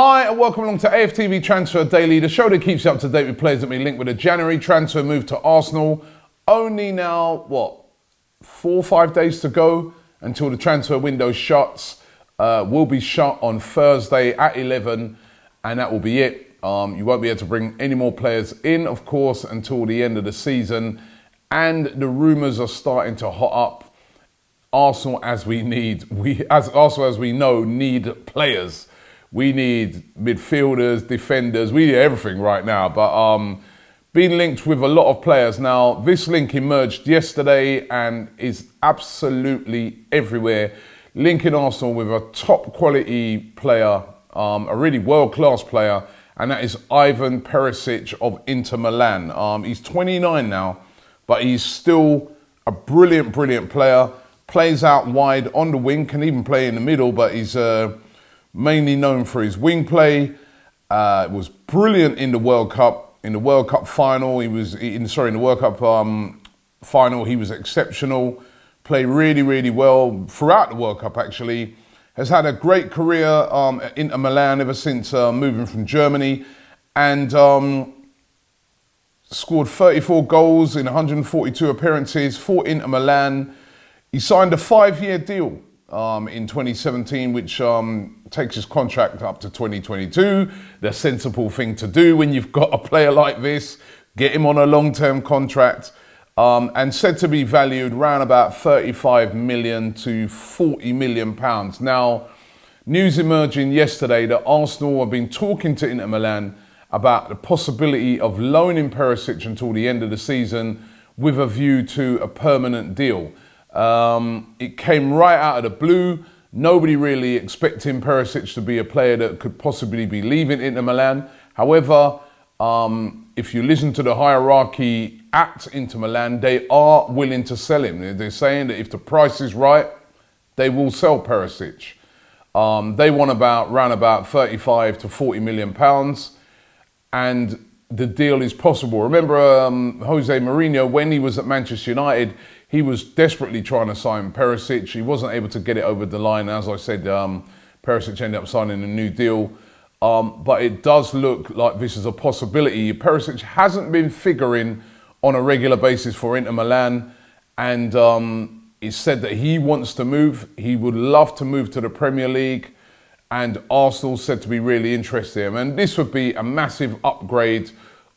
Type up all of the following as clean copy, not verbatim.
Hi and welcome along to AFTV Transfer Daily, the show that keeps you up to date with players that we linked with a January transfer move to Arsenal. Only now, 4 or 5 days to go until the transfer window shuts. Will be shut on Thursday at 11 and that will be it. You won't be able to bring any more players in, of course, until the end of the season. And the rumours are starting to hot up. Arsenal, as we know, need players. We need midfielders, defenders, we need everything right now. But being linked with a lot of players. Now, this link emerged yesterday and is absolutely everywhere. Linking Arsenal with a top quality player, a really world-class player, and that is Ivan Perišić of Inter Milan. He's 29 now, but he's still a brilliant player. Plays out wide on the wing, can even play in the middle, but he's mainly known for his wing play. Was brilliant in the World Cup. In the World Cup final, in the World Cup final, he was exceptional. Played really well throughout the World Cup, actually. Has had a great career at Inter Milan ever since moving from Germany. And scored 34 goals in 142 appearances for Inter Milan. He signed a 5-year deal in 2017, which takes his contract up to 2022. The sensible thing to do when you've got a player like this, get him on a long-term contract, and said to be valued around about 35 million to 40 million pounds. Now, news emerging yesterday that Arsenal have been talking to Inter Milan about the possibility of loaning Perišić until the end of the season with a view to a permanent deal. It came right out of the blue. Nobody really expecting Perišić to be a player that could possibly be leaving Inter Milan. However, if you listen to the hierarchy at Inter Milan, they are willing to sell him. They're saying that if the price is right, they will sell Perišić. They want around about 35 to 40 million pounds, and the deal is possible. Remember Jose Mourinho, when he was at Manchester United, he was desperately trying to sign Perišić. He wasn't able to get it over the line. As I said, Perišić ended up signing a new deal. But it does look like this is a possibility. Perišić hasn't been figuring on a regular basis for Inter Milan. And it's said that he wants to move. He would love to move to the Premier League. And Arsenal said to be really interested in him. And this would be a massive upgrade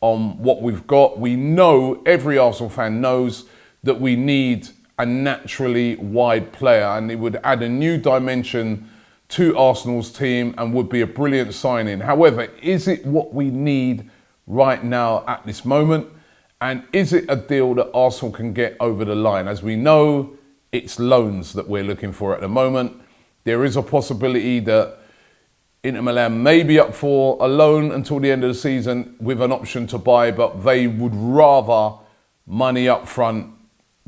on what we've got. We know, every Arsenal fan knows, that we need a naturally wide player, and it would add a new dimension to Arsenal's team and would be a brilliant signing. However, is it what we need right now at this moment? And is it a deal that Arsenal can get over the line? As we know, it's loans that we're looking for at the moment. There is a possibility that Inter Milan may be up for a loan until the end of the season with an option to buy, but they would rather money up front.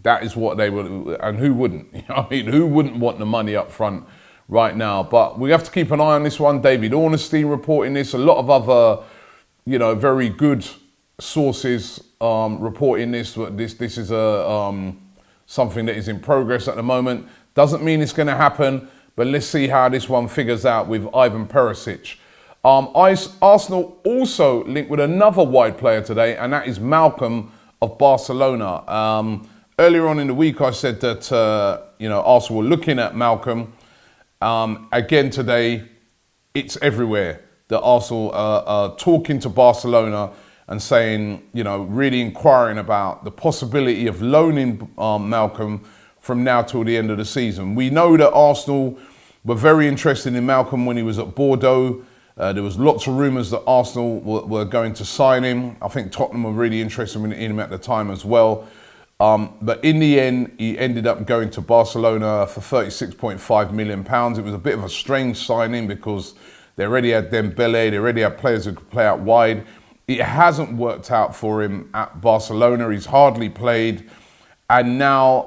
That is what they would, and who wouldn't? Who wouldn't want the money up front right now? But we have to keep an eye on this one. David Ornstein reporting this. A lot of other, very good sources reporting this. This is something that is in progress at the moment. Doesn't mean it's going to happen, but let's see how this one figures out with Ivan Perišić. Arsenal also linked with another wide player today, and that is Malcolm of Barcelona. Earlier on in the week, I said that Arsenal were looking at Malcolm. Again today, it's everywhere that Arsenal are talking to Barcelona and saying, really inquiring about the possibility of loaning Malcolm from now till the end of the season. We know that Arsenal were very interested in Malcolm when he was at Bordeaux. There was lots of rumours that Arsenal were going to sign him. I think Tottenham were really interested in him at the time as well. But in the end, he ended up going to Barcelona for £36.5 million. It was a bit of a strange signing because they already had Dembele, they already had players who could play out wide. It hasn't worked out for him at Barcelona. He's hardly played. And now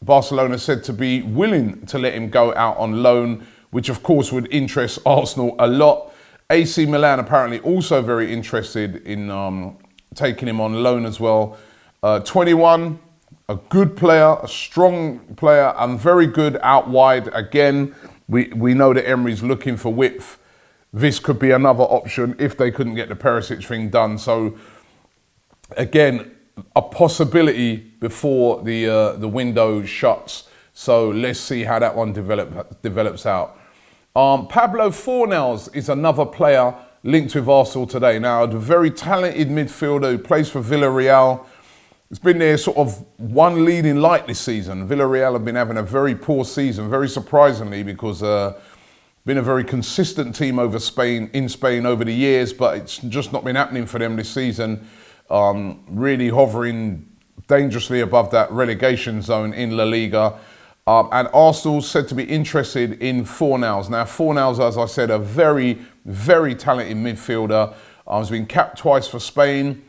Barcelona said to be willing to let him go out on loan, which of course would interest Arsenal a lot. AC Milan apparently also very interested in taking him on loan as well. 21, a good player, a strong player, and very good out wide. Again, we know that Emery's looking for width. this could be another option if they couldn't get the Perišić thing done. So again, a possibility before the window shuts. So let's see how that one develops out. Pablo Fornals is another player linked with Arsenal today. Now, the very talented midfielder who plays for Villarreal. It's been their sort of one leading light this season. Villarreal have been having a very poor season, very surprisingly, because been a very consistent team in Spain over the years, but it's just not been happening for them this season. Really hovering dangerously above that relegation zone in La Liga. And Arsenal's said to be interested in Fornals. Now, Fornals, as I said, a very, very talented midfielder. Has been capped twice for Spain.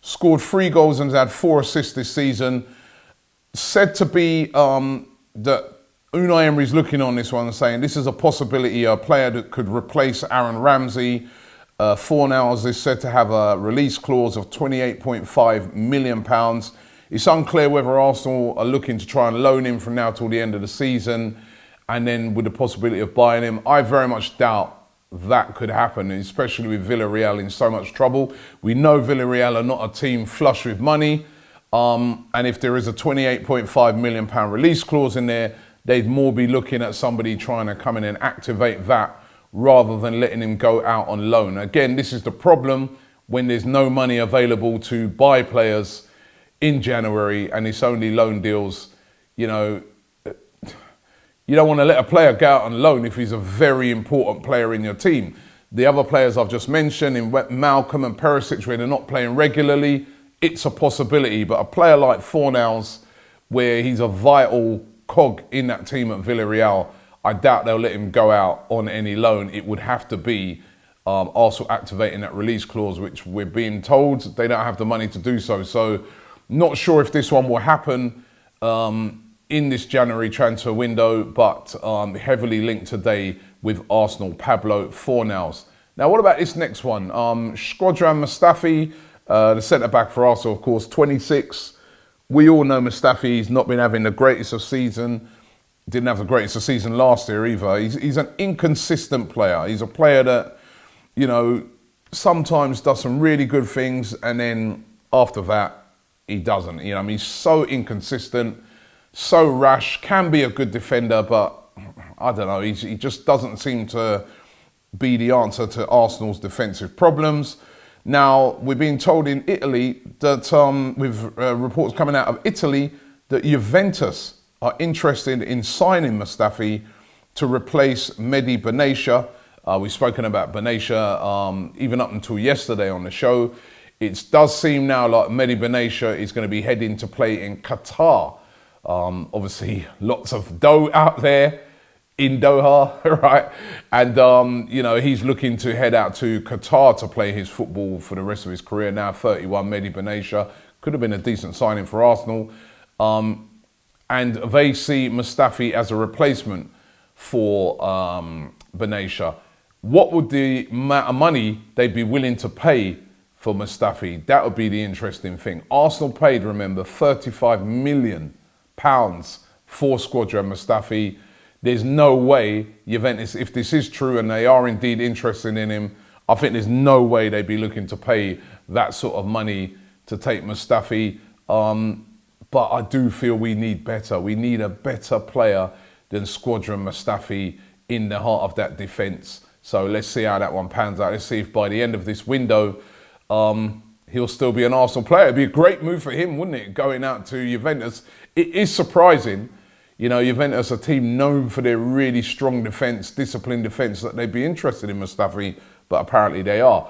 Scored 3 goals and has had 4 assists this season. Said to be that Unai Emery's looking on this one and saying this is a possibility, a player that could replace Aaron Ramsey. Fornals is said to have a release clause of £28.5 million. It's unclear whether Arsenal are looking to try and loan him from now till the end of the season and then with the possibility of buying him. I very much doubt that could happen, especially with Villarreal in so much trouble. We know Villarreal are not a team flush with money. And if there is a £28.5 million release clause in there, they'd more be looking at somebody trying to come in and activate that rather than letting him go out on loan. Again, this is the problem when there's no money available to buy players in January and it's only loan deals. You know, you don't want to let a player go out on loan if he's a very important player in your team. The other players I've just mentioned, in Malcolm and Perišić, where they're not playing regularly, it's a possibility. But a player like Fornals, where he's a vital cog in that team at Villarreal, I doubt they'll let him go out on any loan. It would have to be Arsenal activating that release clause, which we're being told they don't have the money to do so. So not sure if this one will happen in this January transfer window, but heavily linked today with Arsenal, Pablo Fornals. Now, what about this next one? Shkodran Mustafi, the centre-back for Arsenal, of course, 26. We all know Mustafi's not been having the greatest of season. Didn't have the greatest of season last year either. He's an inconsistent player. He's a player that, you know, sometimes does some really good things and then after that, he doesn't. You know, I mean, he's so inconsistent, so rash, can be a good defender, but I don't know, he just doesn't seem to be the answer to Arsenal's defensive problems. Now, we're being told in Italy that, with reports coming out of Italy, that Juventus are interested in signing Mustafi to replace Mehdi Benatia. We've spoken about Benatia even up until yesterday on the show. It does seem now like Mehdi Benatia is going to be heading to play in Qatar. Obviously, lots of dough out there in Doha, right? And, you know, he's looking to head out to Qatar to play his football for the rest of his career. Now 31, Mehdi Benatia. Could have been a decent signing for Arsenal. And they see Mustafi as a replacement for Benatia. What would the amount of money they'd be willing to pay for Mustafi? That would be the interesting thing. Arsenal paid, remember, £35 million for Shkodran Mustafi. There's no way Juventus, if this is true and they are indeed interested in him, I think there's no way they'd be looking to pay that sort of money to take Mustafi. But I do feel we need better. We need a better player than Shkodran Mustafi in the heart of that defence. So let's see how that one pans out. Let's see if by the end of this window, he'll still be an Arsenal player. It'd be a great move for him, wouldn't it? Going out to Juventus. It is surprising. You know, Juventus, a team known for their really strong defence, disciplined defence, that they'd be interested in Mustafi, but apparently they are.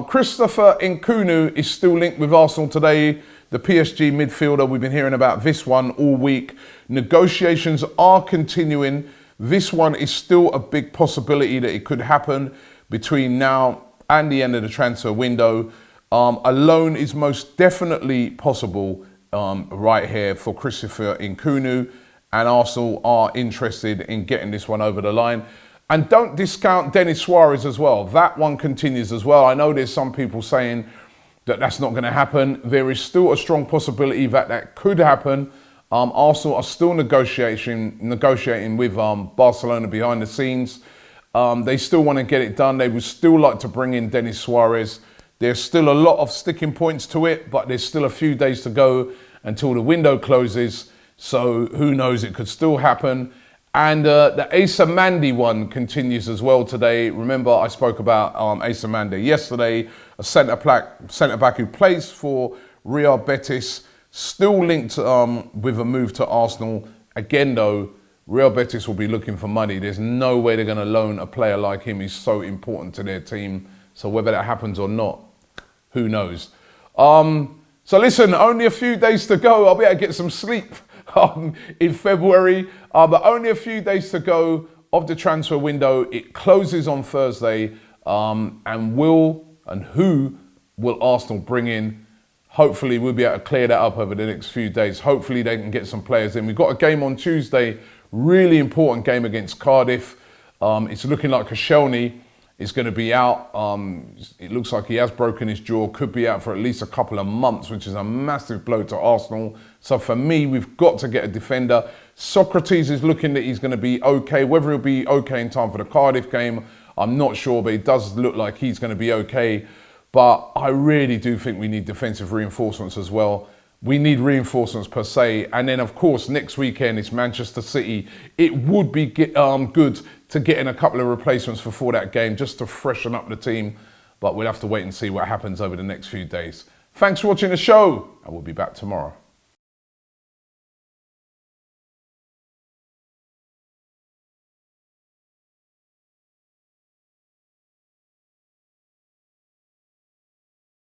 Christopher Nkunku is still linked with Arsenal today. The PSG midfielder, we've been hearing about this one all week. Negotiations are continuing. This one is still a big possibility that it could happen between now and the end of the transfer window. A loan is most definitely possible right here for Christopher Nkunku, and Arsenal are interested in getting this one over the line. And don't discount Denis Suarez as well. That one continues as well. I know there's some people saying that that's not going to happen. There is still a strong possibility that that could happen. Arsenal are still negotiating with Barcelona behind the scenes. They still want to get it done. They would still like to bring in Denis Suarez. There's still a lot of sticking points to it, but there's still a few days to go until the window closes. So who knows, it could still happen. And the Asa Mandi one continues as well today. Remember, I spoke about Asa Mandi yesterday, a centre-back who plays for Real Betis, still linked with a move to Arsenal. Again, though, Real Betis will be looking for money. There's no way they're going to loan a player like him. He's so important to their team. So whether that happens or not, who knows? So listen, only a few days to go. I'll be able to get some sleep in February. But only a few days to go of the transfer window. It closes on Thursday. And who will Arsenal bring in? Hopefully we'll be able to clear that up over the next few days. Hopefully they can get some players in. We've got a game on Tuesday, really important game against Cardiff. It's looking like Koscielny is going to be out. It looks like he has broken his jaw, could be out for at least a couple of months, which is a massive blow to Arsenal. So for me, we've got to get a defender. Socrates is looking that he's going to be okay. Whether he'll be okay in time for the Cardiff game, I'm not sure, but it does look like he's going to be okay. But I really do think we need defensive reinforcements as well. We need reinforcements per se. And then, of course, next weekend is Manchester City. It would be good to get in a couple of replacements before that game just to freshen up the team. But we'll have to wait and see what happens over the next few days. Thanks for watching the show, and we'll be back tomorrow.